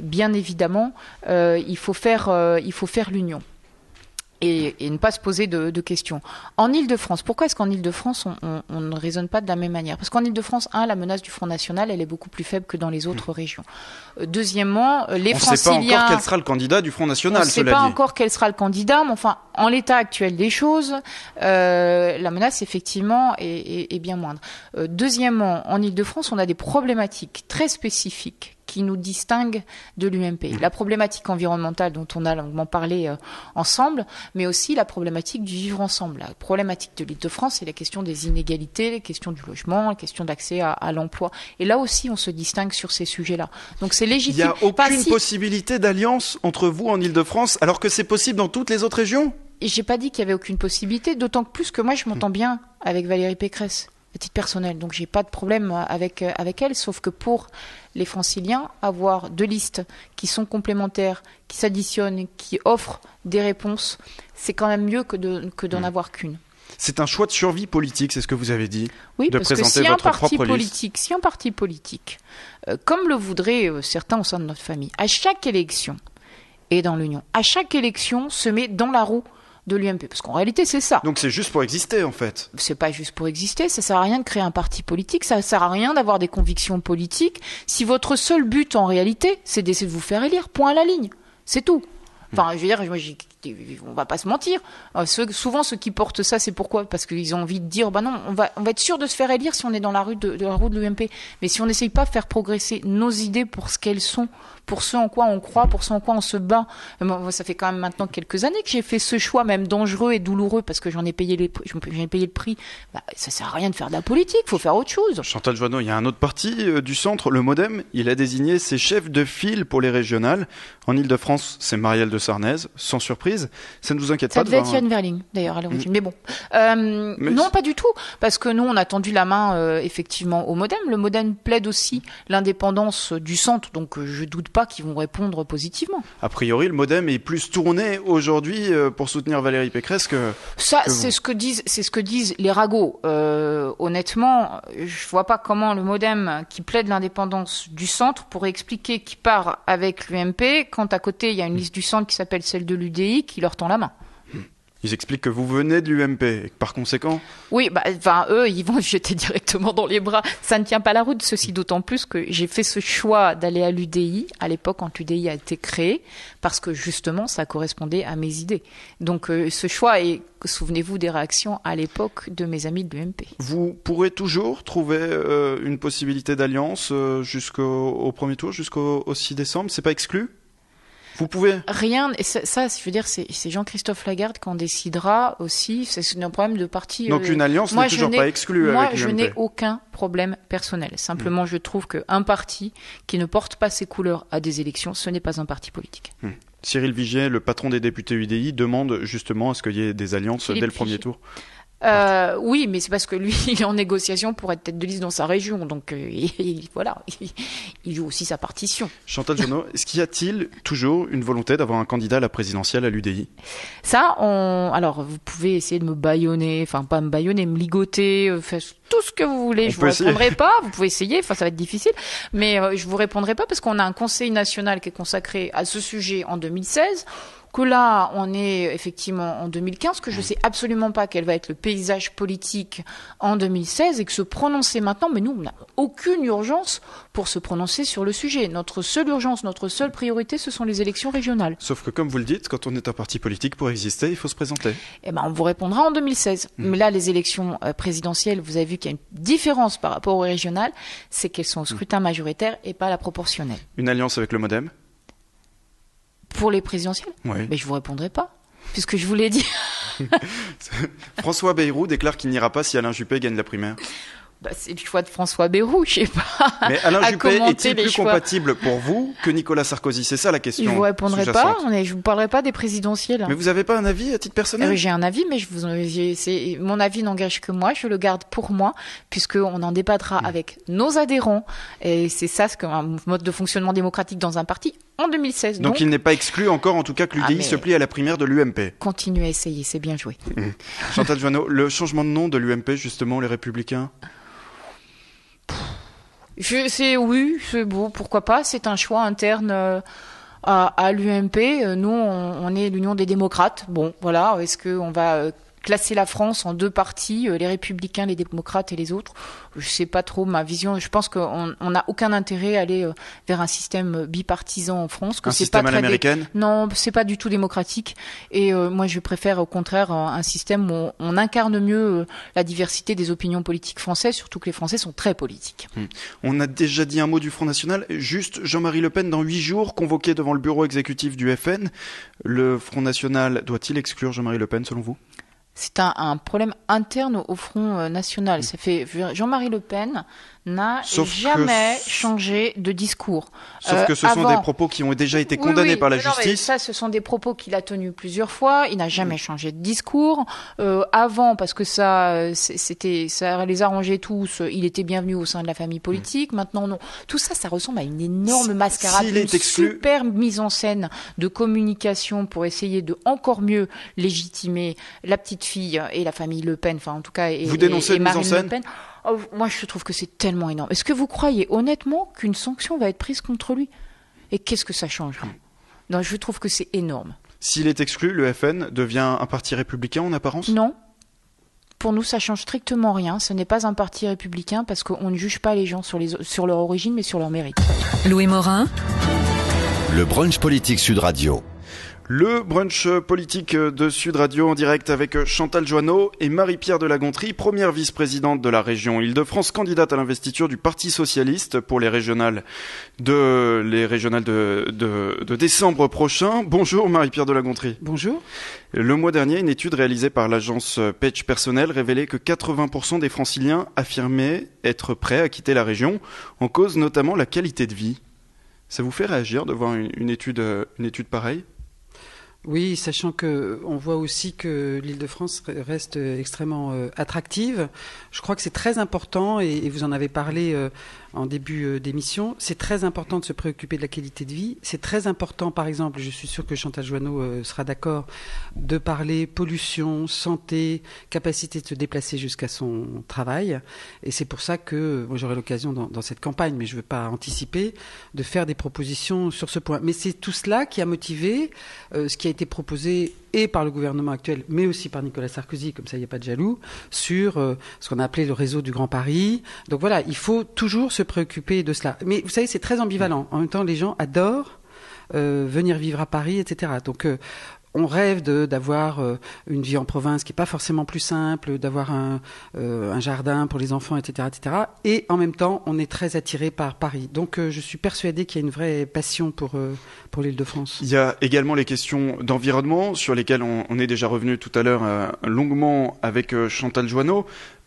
bien évidemment, il faut faire l'union. Et ne pas se poser de questions. En Ile-de-France, pourquoi est-ce qu'en Ile-de-France, on ne raisonne pas de la même manière ? Parce qu'en Ile-de-France, la menace du Front National, elle est beaucoup plus faible que dans les autres régions. Deuxièmement, les Franciliens... On ne sait pas encore quel sera le candidat du Front National, cela dit. On ne sait pas encore quel sera le candidat, mais enfin, en l'état actuel des choses, la menace, effectivement, est bien moindre. Deuxièmement, en Ile-de-France, on a des problématiques très spécifiques qui nous distingue de l'UMP. La problématique environnementale dont on a longuement parlé ensemble, mais aussi la problématique du vivre ensemble. La problématique de l'Île-de-France, c'est la question des inégalités, la question du logement, la question d'accès à l'emploi. Et là aussi, on se distingue sur ces sujets-là. Donc c'est légitime. Il n'y a aucune possibilité d'alliance entre vous en Île-de-France, alors que c'est possible dans toutes les autres régions ? Et j'ai pas dit qu'il y avait aucune possibilité, d'autant que plus que moi, je m'entends bien avec Valérie Pécresse, à titre personnel. Donc j'ai pas de problème avec elle, sauf que pour les Franciliens, avoir deux listes qui sont complémentaires, qui s'additionnent, qui offrent des réponses, c'est quand même mieux que d'en avoir qu'une. C'est un choix de survie politique, c'est ce que vous avez dit. Oui, de parce que si un parti politique, comme le voudraient certains au sein de notre famille, à chaque élection et dans l'Union, à chaque élection se met dans la roue de l'UMP, parce qu'en réalité c'est ça. Donc c'est juste pour exister en fait. C'est pas juste pour exister, ça sert à rien de créer un parti politique, ça sert à rien d'avoir des convictions politiques si votre seul but en réalité c'est d'essayer de vous faire élire, point à la ligne, c'est tout. Enfin, je veux dire, on va pas se mentir. Souvent, ceux qui portent ça, c'est pourquoi ? Parce qu'ils ont envie de dire, non, on va être sûr de se faire élire si on est dans la roue de l'UMP. Mais si on n'essaye pas de faire progresser nos idées pour ce qu'elles sont, pour ce en quoi on croit, pour ce en quoi on se bat. Moi, ça fait quand même maintenant quelques années que j'ai fait ce choix, même dangereux et douloureux, parce que j'en ai payé le prix. Ça sert à rien de faire de la politique, faut faire autre chose. Chantal Joanneau, il y a un autre parti du centre, le MoDem. Il a désigné ses chefs de file pour les régionales. En Ile-de-France, c'est Marielle de Sarnez, sans surprise. Ça ne vous inquiète pas ? Ça devait être Yann Verling, d'ailleurs, à l'origine. Mais bon. Non, pas du tout. Parce que nous, on a tendu la main, effectivement, au MoDem. Le MoDem plaide aussi l'indépendance du centre. Donc, je doute pas qu'ils vont répondre positivement. A priori, le MoDem est plus tourné aujourd'hui pour soutenir Valérie Pécresse que... Ça, c'est ce que disent les ragots. Honnêtement, je vois pas comment le MoDem, qui plaide l'indépendance du centre, pourrait expliquer qu'il part avec l'UMP, quand à côté, il y a une liste du centre qui s'appelle celle de l'UDI, qui leur tend la main. Ils expliquent que vous venez de l'UMP et que par conséquent... Oui, eux, ils vont jeter directement dans les bras. Ça ne tient pas la route, ceci d'autant plus que j'ai fait ce choix d'aller à l'UDI, à l'époque quand l'UDI a été créée, parce que justement, ça correspondait à mes idées. Donc ce choix est, souvenez-vous des réactions à l'époque de mes amis de l'UMP. Vous pourrez toujours trouver une possibilité d'alliance jusqu'au premier tour, jusqu'au 6 décembre, c'est pas exclu ? Vous pouvez... Rien, et ça, je veux dire, c'est Jean-Christophe Lagarde qui en décidera aussi. C'est un problème de parti. Donc une alliance n'est toujours pas exclue avec l'UMP. Moi, je n'ai aucun problème personnel. Simplement, je trouve qu'un parti qui ne porte pas ses couleurs à des élections, ce n'est pas un parti politique. Cyril Vigier, le patron des députés UDI, demande justement à ce qu'il y ait des alliances dès le premier tour. Oui, mais c'est parce que lui, il est en négociation pour être tête de liste dans sa région. Donc voilà, il joue aussi sa partition. Chantal Joanneau, est-ce qu'il y a-t-il toujours une volonté d'avoir un candidat à la présidentielle à l'UDI ? Ça, alors vous pouvez essayer de me bâillonner, enfin pas me bâillonner, me ligoter, faire tout ce que vous voulez. Je vous répondrai pas. Vous pouvez essayer, enfin ça va être difficile, mais je vous répondrai pas parce qu'on a un conseil national qui est consacré à ce sujet en 2016. Que là, on est effectivement en 2015, que je sais absolument pas quel va être le paysage politique en 2016 et que se prononcer maintenant, mais nous, on n'a aucune urgence pour se prononcer sur le sujet. Notre seule urgence, notre seule priorité, ce sont les élections régionales. Sauf que comme vous le dites, quand on est un parti politique, pour exister, il faut se présenter. Eh ben, on vous répondra en 2016. Mais là, les élections présidentielles, vous avez vu qu'il y a une différence par rapport aux régionales, c'est qu'elles sont au scrutin majoritaire et pas à la proportionnelle. Une alliance avec le MoDem ? Pour les présidentielles ? Oui. Mais je vous répondrai pas, puisque je vous l'ai dit. François Bayrou déclare qu'il n'ira pas si Alain Juppé gagne la primaire. C'est le choix de François Bayrou, je sais pas. Mais Alain Juppé est-il plus compatible pour vous que Nicolas Sarkozy ? C'est ça la question. Je vous répondrai pas, je vous parlerai pas des présidentielles. Mais vous avez pas un avis à titre personnel ? J'ai un avis, mais mon avis n'engage que moi, je le garde pour moi, puisqu'on en débattra avec nos adhérents. Et c'est ça, un mode de fonctionnement démocratique dans un parti en 2016. Donc il n'est pas exclu encore, en tout cas, que l'UDI se plie à la primaire de l'UMP. Continuez à essayer, c'est bien joué. Chantal Joanneau, le changement de nom de l'UMP, justement, les Républicains ? Oui, c'est bon, pourquoi pas, c'est un choix interne à l'UMP. Nous, on est l'Union des démocrates. Bon, voilà, est-ce qu'on va classer la France en deux partis, les Républicains, les démocrates et les autres ? Je sais pas trop ma vision. Je pense qu'on n'a aucun intérêt à aller vers un système bipartisan en France. Un système à l'américaine ? Non, c'est pas du tout démocratique. Et moi, je préfère au contraire un système où on incarne mieux la diversité des opinions politiques françaises, surtout que les Français sont très politiques. On a déjà dit un mot du Front National. Juste, Jean-Marie Le Pen, dans 8 jours, convoqué devant le bureau exécutif du FN. Le Front National doit-il exclure Jean-Marie Le Pen, selon vous ? C'est un problème interne au Front National. Ça fait Jean-Marie Le Pen n'a jamais changé de discours. Sauf que ce sont des propos qui ont déjà été condamnés par la justice. Ça, ce sont des propos qu'il a tenus plusieurs fois. Il n'a jamais changé de discours. Avant, parce que ça les arrangeait tous, il était bienvenu au sein de la famille politique. Maintenant, non. Tout ça, ça ressemble à une énorme mascarade, une super mise en scène de communication pour essayer de encore mieux légitimer la petite fille et la famille Le Pen, enfin en tout cas, vous dénoncez une mise en scène ? Le Pen. Oh, moi, je trouve que c'est tellement énorme. Est-ce que vous croyez honnêtement qu'une sanction va être prise contre lui ? Et qu'est-ce que ça changera ? Non, je trouve que c'est énorme. S'il est exclu, le FN devient un parti républicain en apparence ? Non. Pour nous, ça change strictement rien. Ce n'est pas un parti républicain parce qu'on ne juge pas les gens sur leur origine, mais sur leur mérite. Louis Morin. Le brunch politique Sud Radio. Le brunch politique de Sud Radio en direct avec Chantal Joanneau et Marie-Pierre de la Gontrie, première vice-présidente de la région Île-de-France, candidate à l'investiture du Parti socialiste pour les régionales de décembre prochain. Bonjour Marie-Pierre de la Gontrie. Bonjour. Le mois dernier, une étude réalisée par l'agence Page Personnel révélait que 80% des Franciliens affirmaient être prêts à quitter la région, en cause notamment la qualité de vie. Ça vous fait réagir de voir une étude pareille ? Oui, sachant que on voit aussi que l'Île-de-France reste extrêmement attractive. Je crois que c'est très important, et vous en avez parlé en début d'émission, c'est très important de se préoccuper de la qualité de vie. C'est très important, par exemple, je suis sûr que Chantal Joanneau sera d'accord, de parler pollution, santé, capacité de se déplacer jusqu'à son travail. Et c'est pour ça que moi, j'aurai l'occasion dans cette campagne, mais je ne veux pas anticiper, de faire des propositions sur ce point. Mais c'est tout cela qui a motivé ce qui a été proposé et par le gouvernement actuel, mais aussi par Nicolas Sarkozy, comme ça il n'y a pas de jaloux, sur ce qu'on a appelé le réseau du Grand Paris. Donc voilà, il faut toujours se préoccuper de cela. Mais vous savez, c'est très ambivalent. En même temps, les gens adorent venir vivre à Paris, etc. Donc on rêve d'avoir une vie en province qui n'est pas forcément plus simple, d'avoir un jardin pour les enfants, etc., etc. Et en même temps, on est très attiré par Paris. Donc je suis persuadée qu'il y a une vraie passion pour l'Île-de-France. Il y a également les questions d'environnement sur lesquelles on est déjà revenu tout à l'heure longuement avec Chantal Joanneau.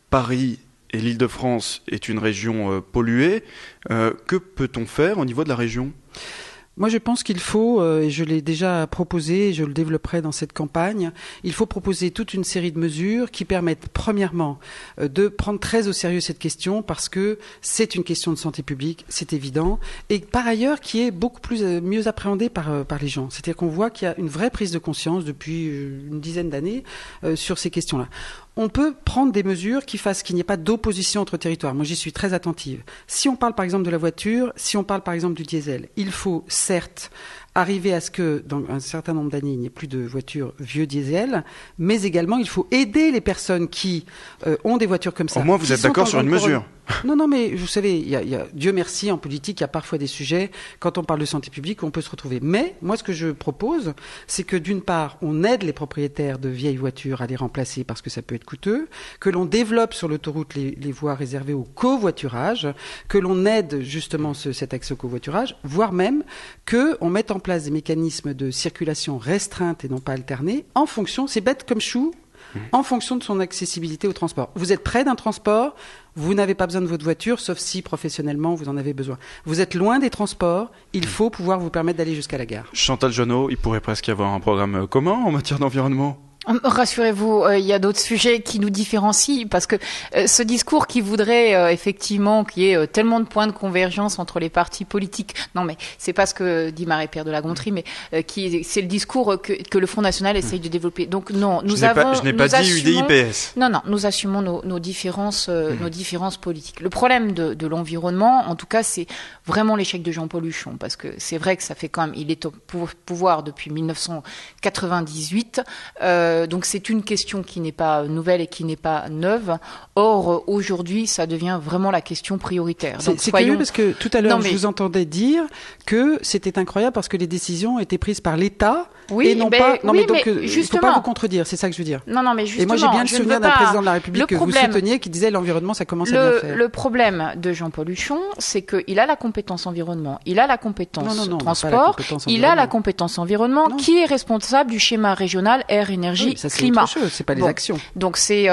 Paris et l'Île-de-France est une région polluée. Que peut-on faire au niveau de la région ? Moi, je pense qu'il faut, et je l'ai déjà proposé, et je le développerai dans cette campagne, il faut proposer toute une série de mesures qui permettent, premièrement, de prendre très au sérieux cette question, parce que c'est une question de santé publique, c'est évident, et par ailleurs, qui est beaucoup mieux appréhendée par les gens. C'est-à-dire qu'on voit qu'il y a une vraie prise de conscience depuis une dizaine d'années sur ces questions-là. On peut prendre des mesures qui fassent qu'il n'y ait pas d'opposition entre territoires. Moi, j'y suis très attentive. Si on parle, par exemple, de la voiture, si on parle, par exemple, du diesel, il faut, certes, arriver à ce que, dans un certain nombre d'années, il n'y ait plus de voitures vieux diesel, mais également, il faut aider les personnes qui ont des voitures comme ça. Au moins, vous êtes d'accord sur une mesure. Non, mais vous savez, il y a, Dieu merci, en politique, il y a parfois des sujets, quand on parle de santé publique, où on peut se retrouver. Mais, moi, ce que je propose, c'est que, d'une part, on aide les propriétaires de vieilles voitures à les remplacer parce que ça peut être coûteux, que l'on développe sur l'autoroute les voies réservées au covoiturage, que l'on aide justement cet accès au covoiturage, voire même qu'on mette en place des mécanismes de circulation restreinte et non pas alternée, en fonction, c'est bête comme chou, en fonction de son accessibilité au transport. Vous êtes près d'un transport, vous n'avez pas besoin de votre voiture, sauf si professionnellement vous en avez besoin. Vous êtes loin des transports, il faut pouvoir vous permettre d'aller jusqu'à la gare. Chantal Joanneau, il pourrait presque y avoir un programme commun en matière d'environnement. Rassurez-vous, il y a d'autres sujets qui nous différencient, parce que ce discours qui voudrait effectivement qu'il y ait tellement de points de convergence entre les partis politiques, non mais c'est pas ce que dit Marie-Pierre de la Gontrie, mais c'est le discours que le Front National essaye de développer. Donc non, je n'ai pas dit UDI-PS. Non, nous assumons nos différences, nos différences politiques. Le problème de l'environnement, en tout cas, c'est vraiment l'échec de Jean-Paul Huchon, parce que c'est vrai que ça fait quand même, il est au pouvoir depuis 1998. Donc c'est une question qui n'est pas nouvelle et qui n'est pas neuve. Or, aujourd'hui, ça devient vraiment la question prioritaire. C'est curieux parce que tout à l'heure, je vous entendais dire que c'était incroyable parce que les décisions étaient prises par l'État et non pas... Non, mais donc, il ne faut pas vous contredire, c'est ça que je veux dire. Non, mais justement... Et moi, j'ai bien le souvenir d'un président de la République que vous souteniez qui disait l'environnement, ça commence à bien faire. Le problème de Jean-Paul Huchon, c'est qu'il a la compétence environnement, il a la compétence transport, il a la compétence environnement, qui est responsable du schéma régional air, énergie, ça, climat. C'est autre chose, c'est pas les actions. Donc c'est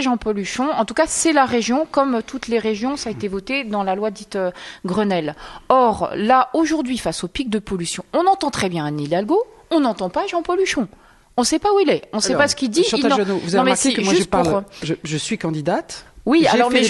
Jean-Paul Huchon. En tout cas, c'est la région, comme toutes les régions, ça a été voté dans la loi dite Grenelle. Or, là, aujourd'hui, face au pic de pollution, on entend très bien Anne Hidalgo, on n'entend pas Jean-Paul Huchon. On ne sait pas où il est, on ne sait pas ce qu'il dit. Chantal Joanneau, vous avez remarqué que moi je suis candidate. Oui, alors mais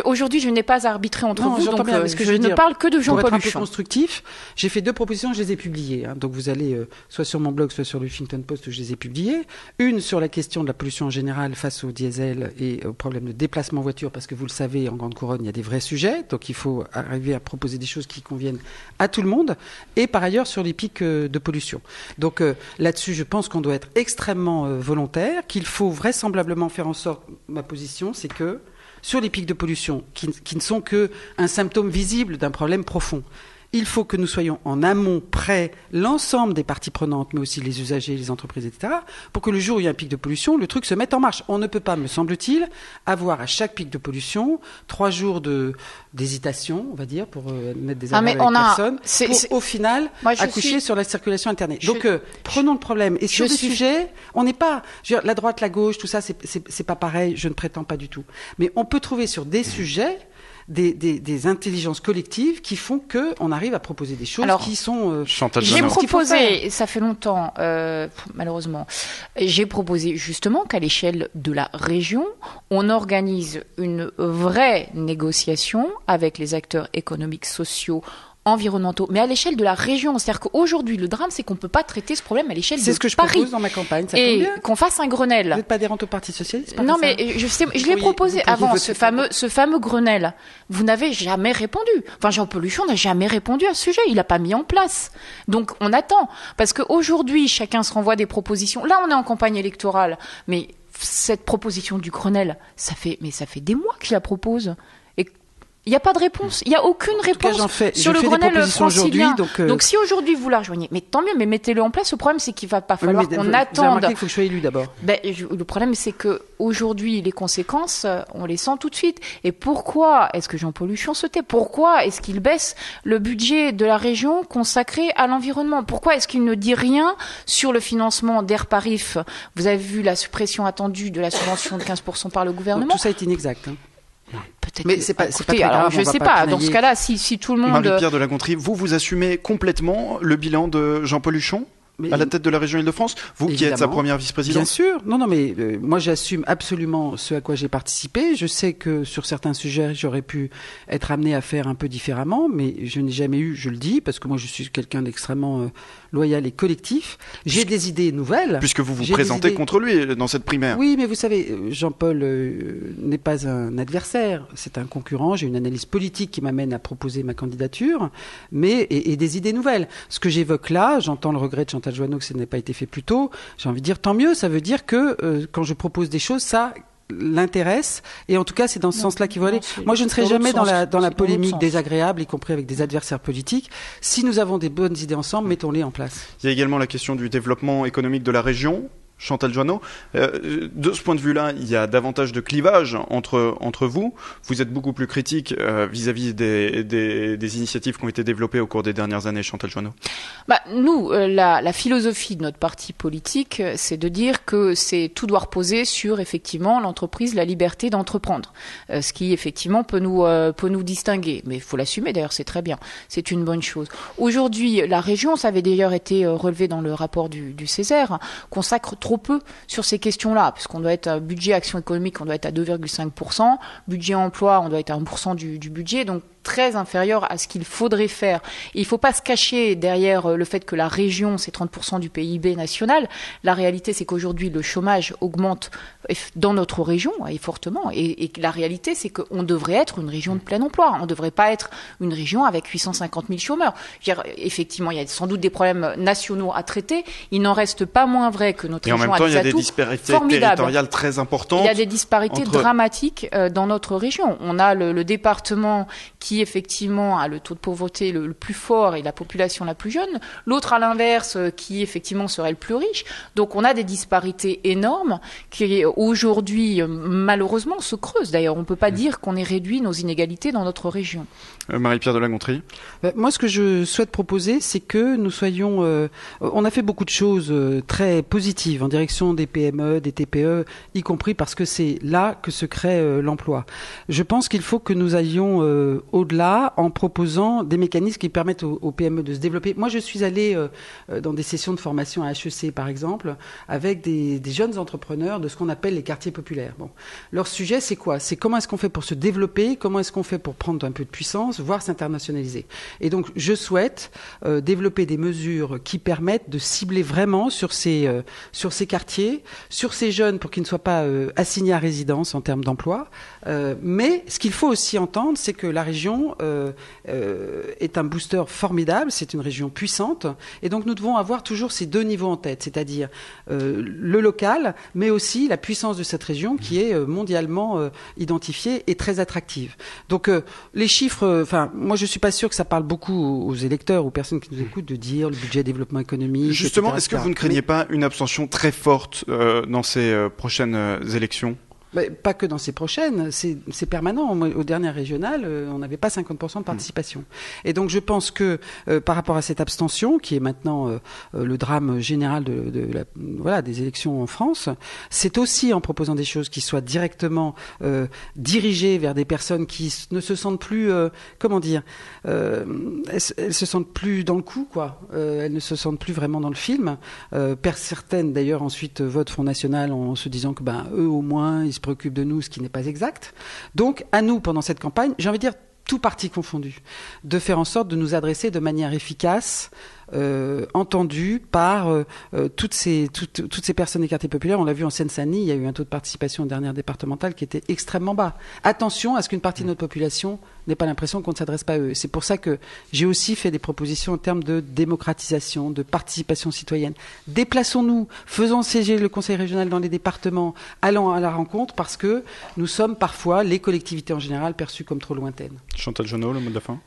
aujourd'hui je n'ai pas arbitré entre vous, donc je ne parle que de Jean-Paul Huchon. Pour être un peu constructif, j'ai fait 2 propositions, je les ai publiées. Donc vous allez soit sur mon blog, soit sur le Huffington Post, je les ai publiées. Une sur la question de la pollution en général face au diesel et au problème de déplacement voiture, parce que vous le savez, en Grande Couronne, il y a des vrais sujets, donc il faut arriver à proposer des choses qui conviennent à tout le monde. Et par ailleurs sur les pics de pollution. Donc là-dessus, je pense qu'on doit être extrêmement volontaire, qu'il faut vraisemblablement faire en sorte... Ma position, c'est que sur les pics de pollution, qui ne sont qu'un symptôme visible d'un problème profond, il faut que nous soyons en amont près l'ensemble des parties prenantes, mais aussi les usagers, les entreprises, etc., pour que le jour où il y a un pic de pollution, le truc se mette en marche. On ne peut pas, me semble-t-il, avoir à chaque pic de pollution 3 jours d'hésitation, on va dire, pour mettre des arrêts avec personne, pour au final accoucher sur la circulation interne. Donc prenons le problème. Et sur des sujets, on n'est pas... la droite, la gauche, tout ça, c'est pas pareil, je ne prétends pas du tout. Mais on peut trouver sur des sujets... Des intelligences collectives qui font qu'on arrive à proposer des choses qui sont... J'ai proposé, ça fait longtemps, malheureusement, j'ai proposé justement qu'à l'échelle de la région, on organise une vraie négociation avec les acteurs économiques, sociaux, environnementaux, mais à l'échelle de la région. C'est-à-dire qu'aujourd'hui, le drame, c'est qu'on ne peut pas traiter ce problème à l'échelle de Paris. C'est ce que je propose dans ma campagne. Ça et qu'on fasse un Grenelle. Vous n'êtes pas adhérente au Parti socialiste? Non, mais je l'ai proposé avant, ce fameux Grenelle. Vous n'avez jamais répondu. Enfin, Jean-Paul Huchon n'a jamais répondu à ce sujet. Il n'a pas mis en place. Donc, on attend. Parce qu'aujourd'hui, chacun se renvoie des propositions. Là, on est en campagne électorale. Mais cette proposition du Grenelle, ça fait des mois que je la propose. Il n'y a pas de réponse. Il n'y a aucune réponse sur le Grenelle francilien. Donc si aujourd'hui vous la rejoignez, mais tant mieux, mais mettez-le en place. Le problème, c'est qu'il ne va pas falloir qu'on attende. Vous avez remarqué qu'il faut que je sois élu d'abord. Le problème, c'est qu'aujourd'hui, les conséquences, on les sent tout de suite. Et pourquoi est-ce que Jean-Paul Huchon se tait? Pourquoi est-ce qu'il baisse le budget de la région consacré à l'environnement? Pourquoi est-ce qu'il ne dit rien sur le financement d'Airparif? Vous avez vu la suppression attendue de la subvention de 15% par le gouvernement. Tout ça est inexact. Peut-être. Mais c'est pas très grave, alors, je on va sais pas pas. Dans pinailler. ce cas-là, si tout le monde. Marie-Pierre de la Gontrie, vous assumez complètement le bilan de Jean-Paul Huchon à la tête de la région Île-de-France, vous qui êtes sa première vice-présidente? Bien sûr, non, mais moi j'assume absolument ce à quoi j'ai participé. Je sais que sur certains sujets, j'aurais pu être amené à faire un peu différemment, mais je n'ai jamais eu, je le dis, parce que moi je suis quelqu'un d'extrêmement loyal et collectif. J'ai des idées nouvelles. Puisque vous vous présentez contre lui dans cette primaire. Oui, mais vous savez, Jean-Paul n'est pas un adversaire, c'est un concurrent. J'ai une analyse politique qui m'amène à proposer ma candidature, et des idées nouvelles. Ce que j'évoque là, j'entends le regret de Chantal Joanneau que ça n'ait pas été fait plus tôt. J'ai envie de dire tant mieux, ça veut dire que quand je propose des choses, ça l'intéresse, et en tout cas c'est dans ce sens-là qu'il faut aller. Moi je ne serai jamais dans la polémique désagréable, y compris avec des adversaires politiques. Si nous avons des bonnes idées ensemble, mettons-les en place. Il y a également la question du développement économique de la région. Chantal Joanneau, de ce point de vue-là, il y a davantage de clivage entre vous. Vous êtes beaucoup plus critique vis-à-vis des initiatives qui ont été développées au cours des dernières années, Chantal Joanneau. Nous, la philosophie de notre parti politique, c'est de dire que tout doit reposer sur effectivement l'entreprise, la liberté d'entreprendre, ce qui effectivement peut nous distinguer. Mais il faut l'assumer. D'ailleurs, c'est très bien, c'est une bonne chose. Aujourd'hui, la région, ça avait d'ailleurs été relevé dans le rapport du Césaire, consacre trop peu sur ces questions-là, puisqu'on doit être à budget action économique, on doit être à 2,5%, budget emploi, on doit être à 1% du budget, donc très inférieur à ce qu'il faudrait faire. Et il ne faut pas se cacher derrière le fait que la région, c'est 30% du PIB national. La réalité, c'est qu'aujourd'hui, le chômage augmente dans notre région, et fortement. Et la réalité, c'est qu'on devrait être une région de plein emploi. On ne devrait pas être une région avec 850 000 chômeurs. Je veux dire, effectivement, il y a sans doute des problèmes nationaux à traiter. Il n'en reste pas moins vrai que notre région a des atouts formidables. Et en même temps, il y a des disparités territoriales très importantes. Il y a des disparités dramatiques dans notre région. On a le département qui effectivement a le taux de pauvreté le plus fort et la population la plus jeune, l'autre à l'inverse qui effectivement serait le plus riche. Donc on a des disparités énormes qui aujourd'hui malheureusement se creusent. D'ailleurs, on ne peut pas dire qu'on ait réduit nos inégalités dans notre région. Marie-Pierre de la Gontrie. Moi, ce que je souhaite proposer, c'est que nous soyons... on a fait beaucoup de choses très positives en direction des PME, des TPE, y compris parce que c'est là que se crée l'emploi. Je pense qu'il faut que nous allions au-delà en proposant des mécanismes qui permettent aux PME de se développer. Moi, je suis allée dans des sessions de formation à HEC, par exemple, avec des jeunes entrepreneurs de ce qu'on appelle les quartiers populaires. Bon. Leur sujet, c'est quoi? C'est comment est-ce qu'on fait pour se développer, comment est-ce qu'on fait pour prendre un peu de puissance, voire s'internationaliser. Et donc, je souhaite développer des mesures qui permettent de cibler vraiment sur ces quartiers, sur ces jeunes pour qu'ils ne soient pas assignés à résidence en termes d'emploi. Mais ce qu'il faut aussi entendre, c'est que la région est un booster formidable, c'est une région puissante, et donc nous devons avoir toujours ces deux niveaux en tête, c'est-à-dire le local, mais aussi la puissance de cette région qui est mondialement identifiée et très attractive. Donc les chiffres, moi je suis pas sûr que ça parle beaucoup aux électeurs, aux personnes qui nous écoutent, de dire le budget développement économique. Justement, etc., est-ce que vous ne craignez pas une abstention très forte dans ces prochaines élections? Pas que dans ces prochaines, c'est permanent. Aux dernières régionales, on n'avait pas 50% de participation. Et donc je pense que par rapport à cette abstention, qui est maintenant le drame général des élections en France, c'est aussi en proposant des choses qui soient directement dirigées vers des personnes qui ne se sentent plus, elles se sentent plus dans le coup, quoi. Elles ne se sentent plus vraiment dans le film. Certaines d'ailleurs ensuite votent Front National en se disant que eux au moins ils se préoccupent de nous, ce qui n'est pas exact. Donc, à nous, pendant cette campagne, j'ai envie de dire, tout parti confondu, de faire en sorte de nous adresser de manière efficace, entendue par toutes ces personnes des quartiers populaires. On l'a vu en Seine-Saint-Denis, il y a eu un taux de participation aux dernières départementales qui était extrêmement bas. Attention à ce qu'une partie de notre population n'ait pas l'impression qu'on ne s'adresse pas à eux. C'est pour ça que j'ai aussi fait des propositions en termes de démocratisation, de participation citoyenne. Déplaçons-nous, faisons siéger le conseil régional dans les départements, allons à la rencontre, parce que nous sommes parfois, les collectivités en général, perçues comme trop lointaines. Chantal Joanneau, le mot de la fin.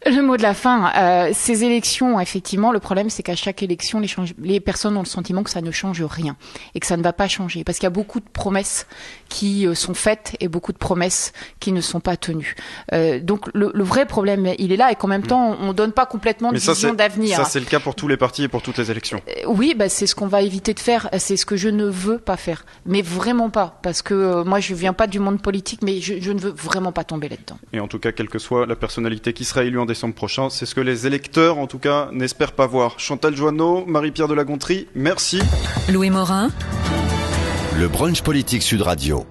Le mot de la fin, ces élections, effectivement, le problème c'est qu'à chaque élection, les personnes ont le sentiment que ça ne change rien et que ça ne va pas changer parce qu'il y a beaucoup de promesses qui sont faites et beaucoup de promesses qui ne sont pas tenues. Donc le vrai problème, il est là et qu'en même temps, on donne pas complètement de vision d'avenir. Ça, c'est le cas pour tous les partis et pour toutes les élections. Oui, c'est ce qu'on va éviter de faire. C'est ce que je ne veux pas faire. Mais vraiment pas. Parce que moi, je viens pas du monde politique, mais je ne veux vraiment pas tomber là-dedans. Et en tout cas, quelle que soit la personnalité qui sera élue en décembre prochain, c'est ce que les électeurs, en tout cas, n'espèrent pas voir. Chantal Joanneau, Marie-Pierre de la Gontrie, merci. Louis Morin. Le brunch politique Sud Radio.